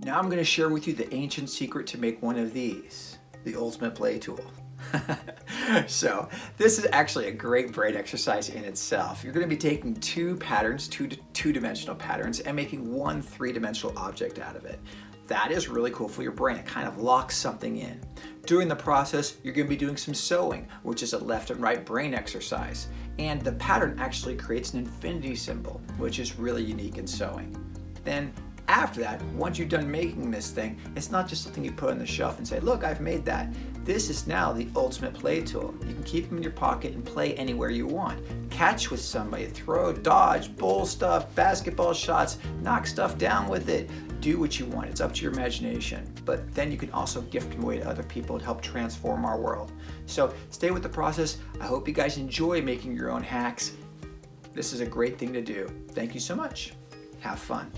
Now I'm going to share with you the ancient secret to make one of these, the ultimate play tool. So this is actually a great brain exercise in itself. You're going to be taking two patterns, two-dimensional patterns, and making one three-dimensional object out of it. That is really cool for your brain. It kind of locks something in. During the process, you're going to be doing some sewing, which is a left and right brain exercise. And the pattern actually creates an infinity symbol, which is really unique in sewing. Then after that, once you're done making this thing, it's not just something you put on the shelf and say, look, I've made that. This is now the ultimate play tool. You can keep them in your pocket and play anywhere you want. Catch with somebody, throw, dodge, bowl stuff, basketball shots, knock stuff down with it. Do what you want. It's up to your imagination. But then you can also gift them away to other people to help transform our world. So stay with the process. I hope you guys enjoy making your own hacks. This is a great thing to do. Thank you so much. Have fun.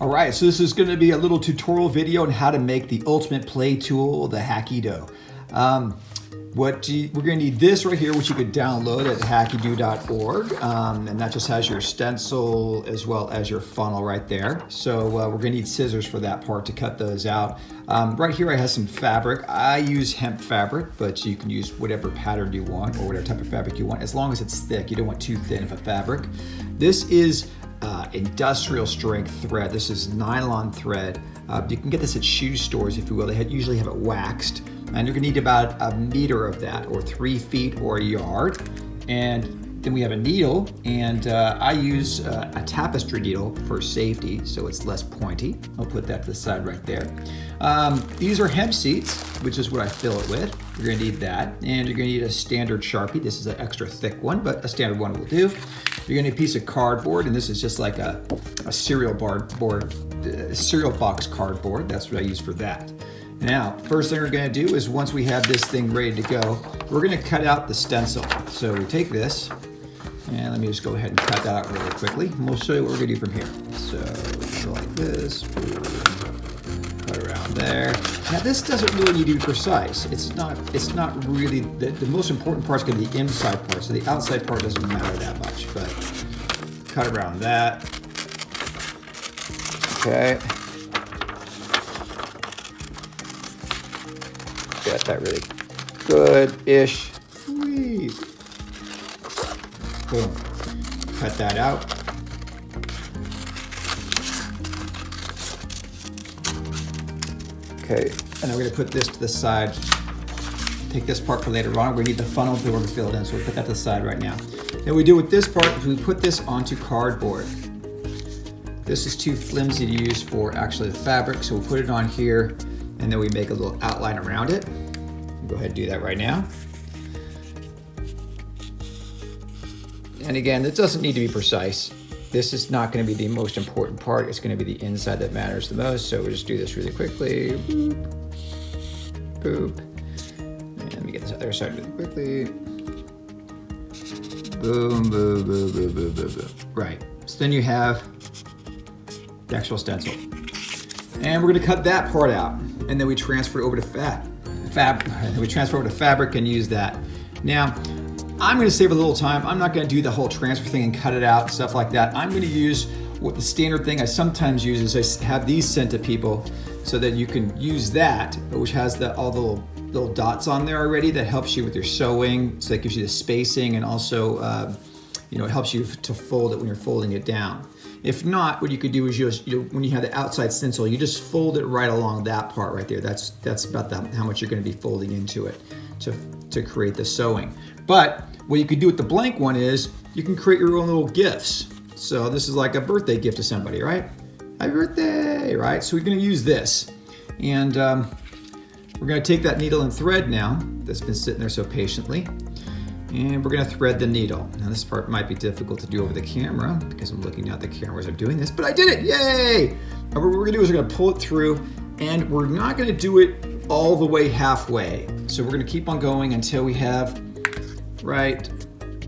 All right, so this is going to be a little tutorial video on how to make the ultimate play tool, the HACKiDO. We're going to need this right here, which you could download at hackido.org, and that just has your stencil as well as your funnel right there. So we're going to need scissors for that part to cut those out. Right here I have some fabric. I use hemp fabric, but you can use whatever pattern you want or whatever type of fabric you want, as long as it's thick. You don't want too thin of a fabric. This is industrial strength thread. This is nylon thread. You can get this at shoe stores, if you will. They usually have it waxed. And you're gonna need about 1 meter of that, or 3 feet or a yard. And then we have a needle, and I use a tapestry needle for safety, so it's less pointy. I'll put that to the side right there. These are hemp seeds, which is what I fill it with. You're gonna need that. And you're gonna need a standard Sharpie. This is an extra thick one, but a standard one will do. You're gonna need a piece of cardboard, and this is just like a cereal box cardboard. That's what I use for that. Now, first thing we're gonna do is, once we have this thing ready to go, we're gonna cut out the stencil. So we take this, and let me just go ahead and cut that out really quickly, and we'll show you what we're gonna do from here. So go like this, cut around there. Now this doesn't really need to be precise. It's not really, the most important part is gonna be the inside part, so the outside part doesn't matter that much, but cut around that. Okay. Got that really good-ish. Sweet. Boom. Cut that out. Okay, and I'm going to put this to the side. Take this part for later on. We're going to need the funnel to order to fill it in, so we'll put that to the side right now. Then we do with this part is we put this onto cardboard. This is too flimsy to use for actually the fabric, so we'll put it on here, and then we make a little outline around it. Go ahead and do that right now. And again, it doesn't need to be precise. This is not going to be the most important part. It's going to be the inside that matters the most. So we'll just do this really quickly. Boop. Boop. And let me get this other side really quickly. Boom, boom, boom, boom, boom, boom, boom. Right. So then you have the actual stencil. And we're going to cut that part out. And then we transfer it over to fabric and use that. Now, I'm going to save a little time. I'm not going to do the whole transfer thing and cut it out and stuff like that. I'm going to use what the standard thing I sometimes use is I have these sent to people so that you can use that, which has all the little dots on there already that helps you with your sewing. So that gives you the spacing, and also it helps you to fold it when you're folding it down. If not, what you could do is when you have the outside stencil, you just fold it right along that part right there. That's about how much you're going to be folding into it to create the sewing. But what you could do with the blank one is you can create your own little gifts. So this is like a birthday gift to somebody, right? Happy birthday, right? So we're going to use this. And we're going to take that needle and thread now that's been sitting there so patiently. And we're going to thread the needle. Now this part might be difficult to do over the camera because I'm looking at the camera as I'm doing this, but I did it, yay! And what we're going to do is we're going to pull it through, and we're not going to do it all the way halfway. So we're going to keep on going until we have,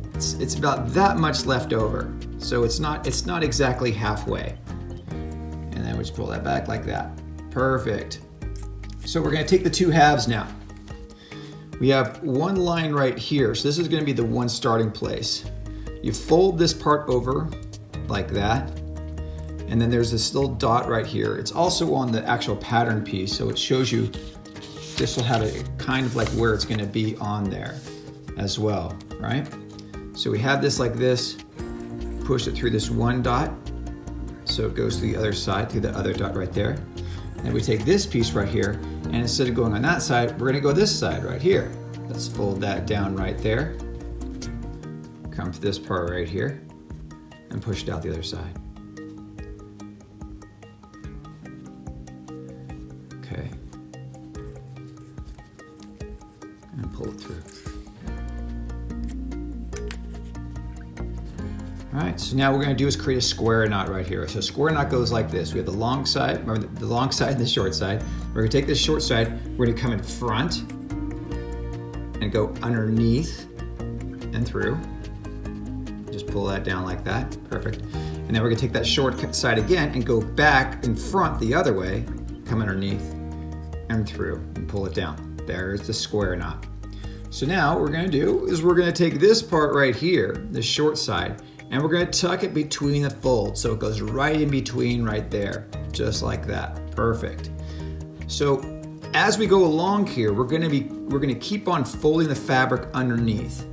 it's about that much left over. So it's not exactly halfway. And then we just pull that back like that. Perfect. So we're going to take the two halves now. We have one line right here, so this is going to be the one starting place. You fold this part over like that, And then there's this little dot right here. It's also on the actual pattern piece, so it shows you this will have a kind of like where it's gonna be on there as well, right? So we have this like this, push it through this one dot, so it goes to the other side, through the other dot right there. And we take this piece right here, and instead of going on that side, we're gonna go this side right here. Let's fold that down right there. Come to this part right here, and push it out the other side. Okay. And pull it through. All right, so now what we're gonna do is create a square knot right here. So a square knot goes like this. We have the long side, remember the long side and the short side. We're gonna take this short side, we're gonna come in front and go underneath and through. Just pull that down like that, perfect. And then we're gonna take that short side again and go back in front the other way, come underneath and through and pull it down. There's the square knot. So now what we're gonna do is we're gonna take this part right here, the short side, and we're gonna tuck it between the folds so it goes right in between right there, just like that, perfect. So as we go along here, we're gonna keep on folding the fabric underneath.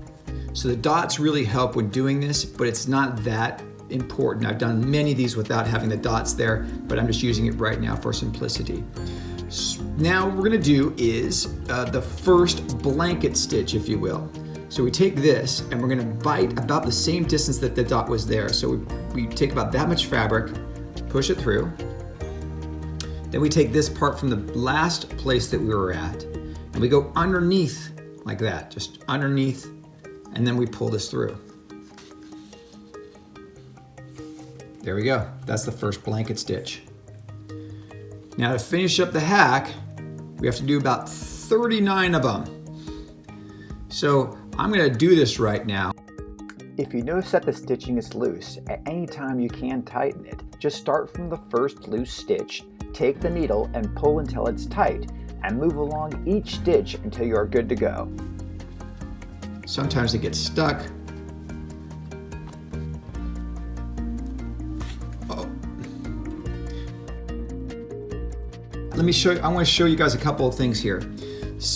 So the dots really help when doing this, but it's not that important. I've done many of these without having the dots there, but I'm just using it right now for simplicity. So now what we're gonna do is the first blanket stitch, if you will. So we take this and we're gonna bite about the same distance that the dot was there. So we take about that much fabric, push it through. Then we take this part from the last place that we were at and we go underneath like that, just underneath, and then we pull this through. There we go, that's the first blanket stitch. Now to finish up the hack, we have to do about 39 of them. So I'm gonna do this right now. If you notice that the stitching is loose, at any time you can tighten it. Just start from the first loose stitch, take the needle and pull until it's tight, and move along each stitch until you are good to go. Sometimes it gets stuck. Oh. Let me show you, I want to show you guys a couple of things here.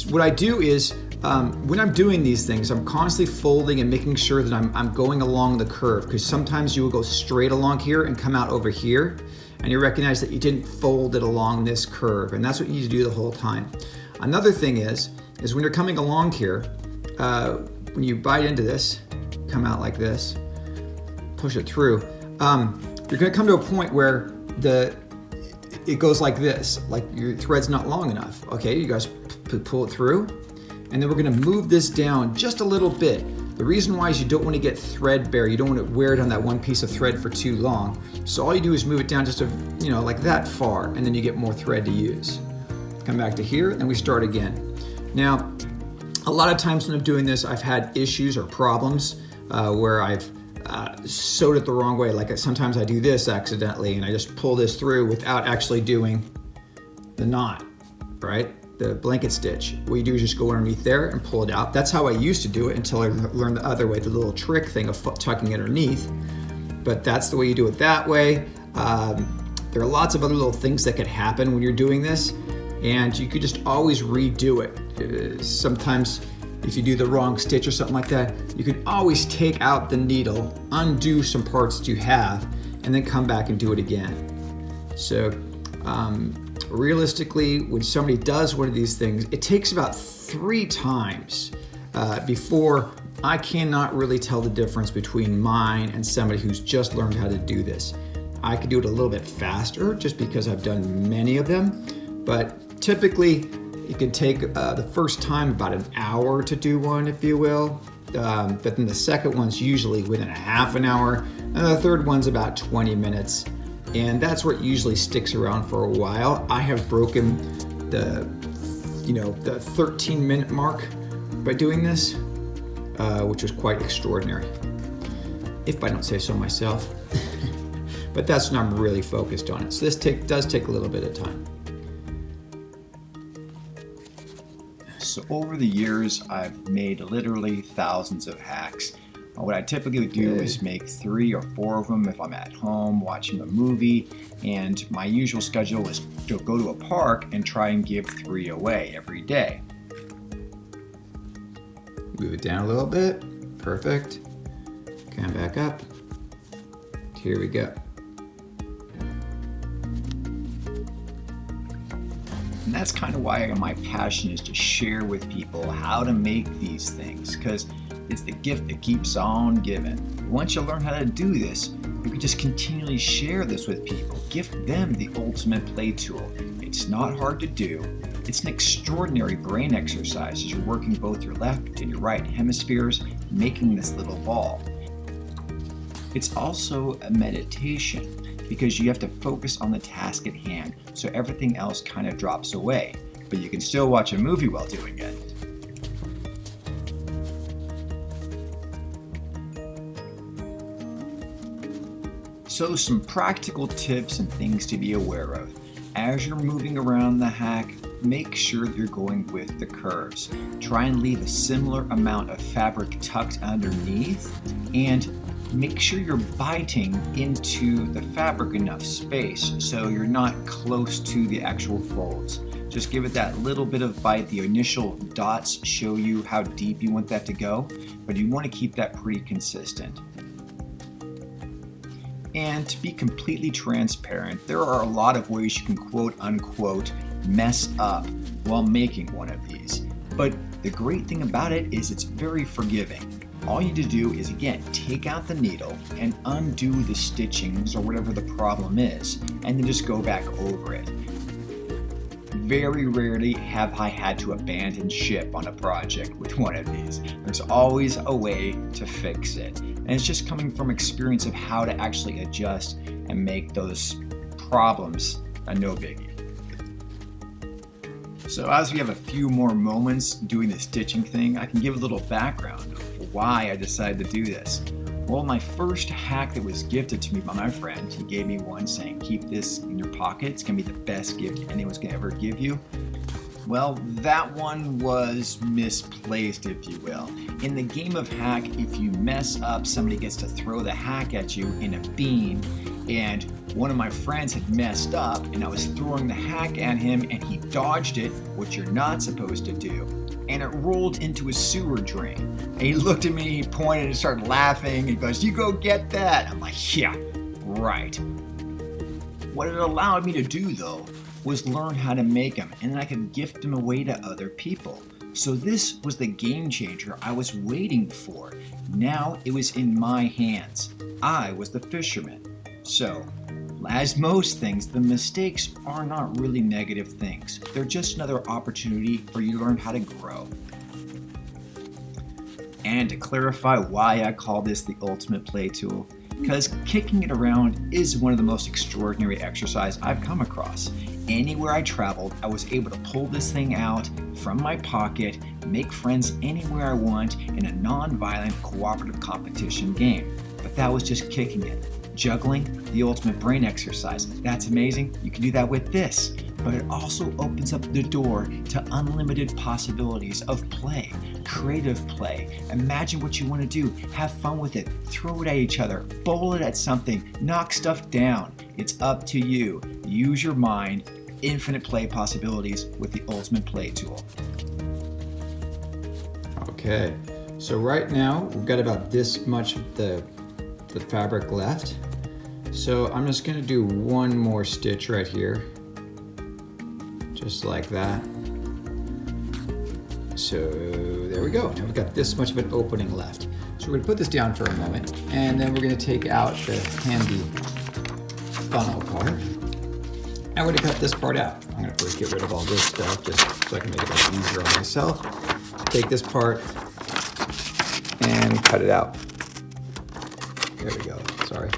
What I do is, when I'm doing these things, I'm constantly folding and making sure that I'm going along the curve, because sometimes you will go straight along here and come out over here, and you recognize that you didn't fold it along this curve, and that's what you need to do the whole time. Another thing is when you're coming along here, when you bite into this, come out like this, push it through, you're gonna come to a point where it goes like this, like your thread's not long enough. Okay, you guys pull it through, and then we're gonna move this down just a little bit. The reason why is you don't want to get threadbare. You don't want to wear it on that one piece of thread for too long. So all you do is move it down just like that far, and then you get more thread to use. Come back to here, and we start again. Now, a lot of times when I'm doing this, I've had issues or problems where I've sewed it the wrong way. Like sometimes I do this accidentally, and I just pull this through without actually doing the knot, right? The blanket stitch. What you do is just go underneath there and pull it out. That's how I used to do it until I learned the other way, the little trick thing of tucking it underneath. But that's the way you do it that way. There are lots of other little things that could happen when you're doing this, and you could just always redo it. Sometimes if you do the wrong stitch or something like that, you can always take out the needle, undo some parts that you have, and then come back and do it again. So realistically, when somebody does one of these things, it takes about 3 times before I cannot really tell the difference between mine and somebody who's just learned how to do this. I could do it a little bit faster just because I've done many of them, but typically it can take the first time about an hour to do one, if you will, but then the second one's usually within a half an hour, and the third one's about 20 minutes. And that's what usually sticks around for a while. I have broken the 13-minute mark by doing this, which was quite extraordinary, if I don't say so myself. But that's when I'm really focused on it. So this does take a little bit of time. So over the years, I've made literally thousands of hacks. What I typically do is make 3 or 4 of them if I'm at home watching a movie, and my usual schedule is to go to a park and try and give 3 away every day. Move it down a little bit. Perfect. Come back up. Here we go. And that's kind of why my passion is to share with people how to make these things, because it's the gift that keeps on giving. Once you learn how to do this, you can just continually share this with people. Gift them the ultimate play tool. It's not hard to do. It's an extraordinary brain exercise as you're working both your left and your right hemispheres, making this little ball. It's also a meditation because you have to focus on the task at hand, so everything else kind of drops away, but you can still watch a movie while doing it. So some practical tips and things to be aware of. As you're moving around the hack, make sure you're going with the curves. Try and leave a similar amount of fabric tucked underneath, and make sure you're biting into the fabric enough space so you're not close to the actual folds. Just give it that little bit of bite. The initial dots show you how deep you want that to go, but you want to keep that pretty consistent. And to be completely transparent, there are a lot of ways you can quote unquote mess up while making one of these. But the great thing about it is it's very forgiving. All you need to do is, again, take out the needle and undo the stitchings or whatever the problem is, and then just go back over it. Very rarely have I had to abandon ship on a project with one of these. There's always a way to fix it. And it's just coming from experience of how to actually adjust and make those problems a no biggie. So as we have a few more moments doing the stitching thing, I can give a little background of why I decided to do this. Well, my first hack that was gifted to me by my friend, he gave me one saying, keep this in your pocket, it's gonna be the best gift anyone's gonna ever give you. Well, that one was misplaced, if you will. In the game of hack, if you mess up, somebody gets to throw the hack at you in a beam, and one of my friends had messed up, and I was throwing the hack at him, and he dodged it, which you're not supposed to do, and it rolled into a sewer drain. And he looked at me, he pointed and started laughing, and goes, "You go get that." I'm like, yeah, right. What it allowed me to do, though, was learn how to make them, and then I could gift them away to other people. So this was the game changer I was waiting for. Now it was in my hands. I was the fisherman. So, as most things, the mistakes are not really negative things. They're just another opportunity for you to learn how to grow. And to clarify why I call this the ultimate play tool, because kicking it around is one of the most extraordinary exercises I've come across. Anywhere I traveled, I was able to pull this thing out from my pocket, make friends anywhere I want in a non-violent cooperative competition game. But that was just kicking it. Juggling, the ultimate brain exercise. That's amazing. You can do that with this. But it also opens up the door to unlimited possibilities of play, creative play. Imagine what you want to do. Have fun with it. Throw it at each other. Bowl it at something. Knock stuff down. It's up to you. Use your mind. Infinite play possibilities with the ultimate play tool. Okay, so right now we've got about this much of the fabric left. So I'm just gonna do one more stitch right here. Just like that. So there we go. Now we've got this much of an opening left. So we're gonna put this down for a moment, and then we're gonna take out the handy funnel part. I'm gonna cut this part out. I'm gonna first get rid of all this stuff just so I can make it a lot easier on myself. Take this part and cut it out. There we go, sorry.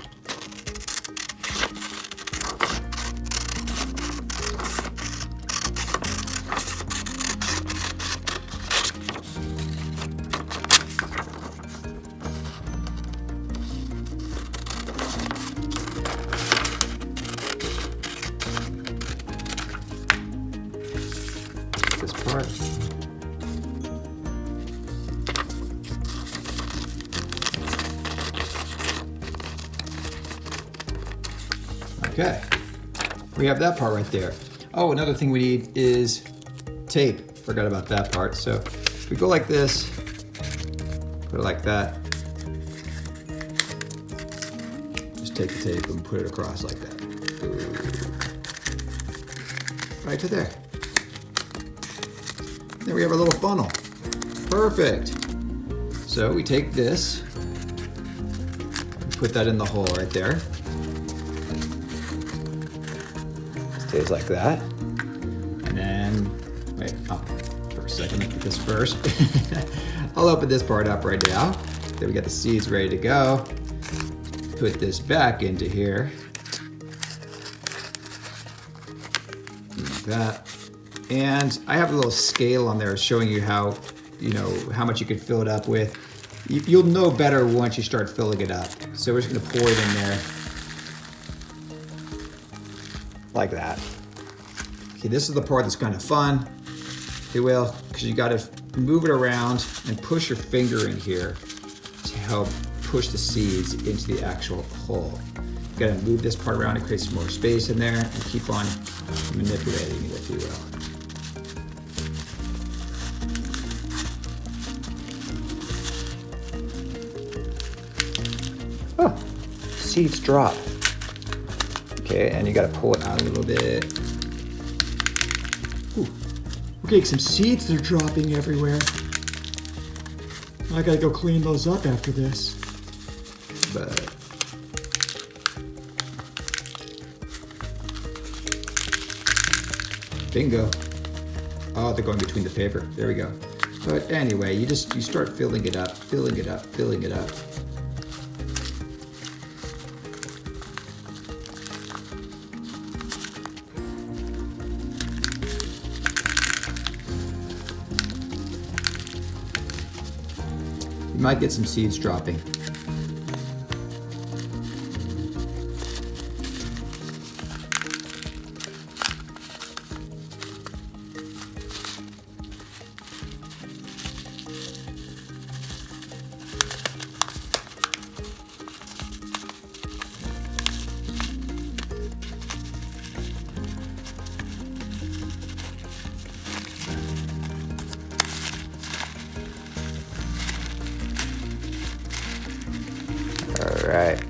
This part. Okay, we have that part right there. Oh, another thing we need is tape. Forgot about that part. So if we go like this, put it like that. Just take the tape and put it across like that. Right to there. Then we have our little funnel. Perfect. So we take this, and put that in the hole right there. Stays like that. And then, wait, for a second, look at this first. I'll open this part up right now. Then we got the seeds ready to go. Put this back into here. Like that. And I have a little scale on there showing you how, how much you can fill it up with. You'll know better once you start filling it up. So we're just gonna pour it in there. Like that. Okay, this is the part that's kind of fun, if you will, because you gotta move it around and push your finger in here to help push the seeds into the actual hole. You gotta move this part around to create some more space in there and keep on manipulating it, if you will. Oh, seeds drop. Okay, and you gotta pull it out a little bit. Ooh. Okay, some seeds are dropping everywhere. I gotta go clean those up after this. But bingo. Oh, they're going between the paper. There we go. But anyway, you start filling it up, filling it up, filling it up. You might get some seeds dropping. all right.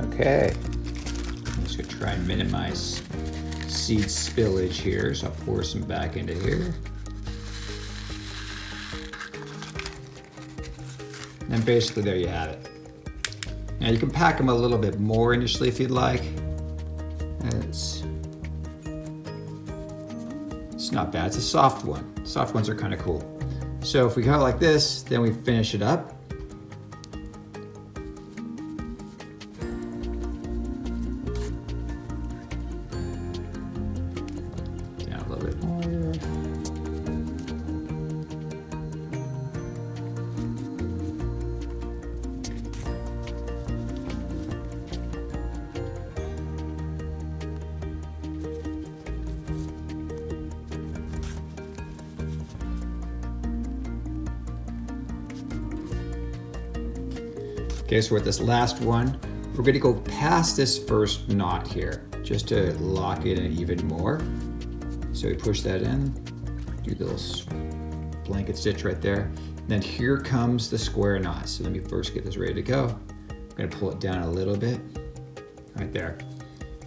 Okay. I'm just gonna try and minimize seed spillage here, so I'll pour some back into here. And basically there you have it. Now you can pack them a little bit more initially if you'd like. It's not bad, it's a soft one. Soft ones are kind of cool. So if we go like this, then we finish it up. Down a little bit more. Okay, so with this last one, we're gonna go past this first knot here, just to lock it in even more. So we push that in, do the little blanket stitch right there. And then here comes the square knot. So let me first get this ready to go. I'm gonna pull it down a little bit, right there.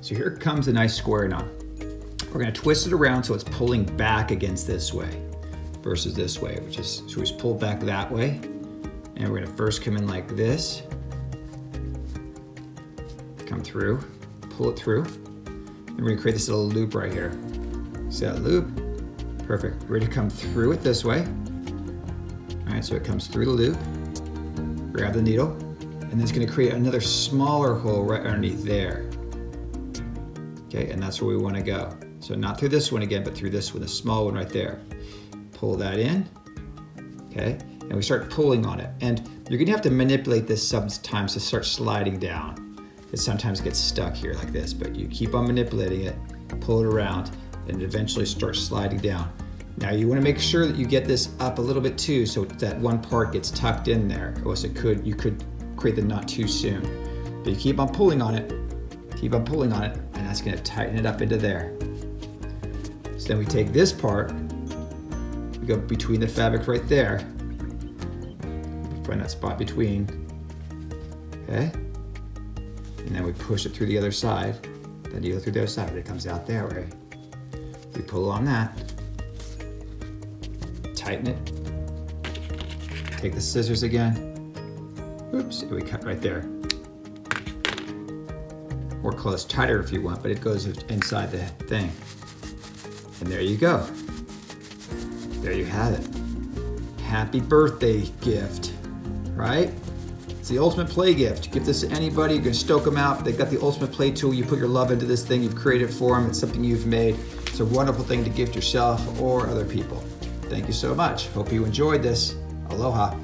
So here comes a nice square knot. We're gonna twist it around so it's pulling back against this way versus this way, which is, so we just pull back that way. And we're gonna first come in like this, come through, pull it through. And we're gonna create this little loop right here. See that loop? Perfect. We're gonna come through it this way. All right, so it comes through the loop, grab the needle, and then it's gonna create another smaller hole right underneath there. Okay, and that's where we wanna go. So not through this one again, but through this one, the small one right there. Pull that in, okay? And we start pulling on it. And you're gonna have to manipulate this sometimes to start sliding down. It sometimes gets stuck here like this, but you keep on manipulating it, pull it around, and eventually start sliding down. Now you want to make sure that you get this up a little bit too, so that one part gets tucked in there, or else you could create the knot too soon. But you keep on pulling on it, and that's going to tighten it up into there. So then we take this part, we go between the fabric right there, find that spot between, okay? And then we push it through the other side, then you go through the other side, it comes out that way. We pull on that, tighten it, take the scissors again, oops, and we cut right there. Or close tighter if you want, but it goes inside the thing. And there you go. There you have it. Happy birthday gift, right? It's the ultimate play gift. Give this to anybody, you can stoke them out. They've got the ultimate play tool. You put your love into this thing, you've created it for them. It's something you've made. It's a wonderful thing to gift yourself or other people. Thank you so much. Hope you enjoyed this. Aloha.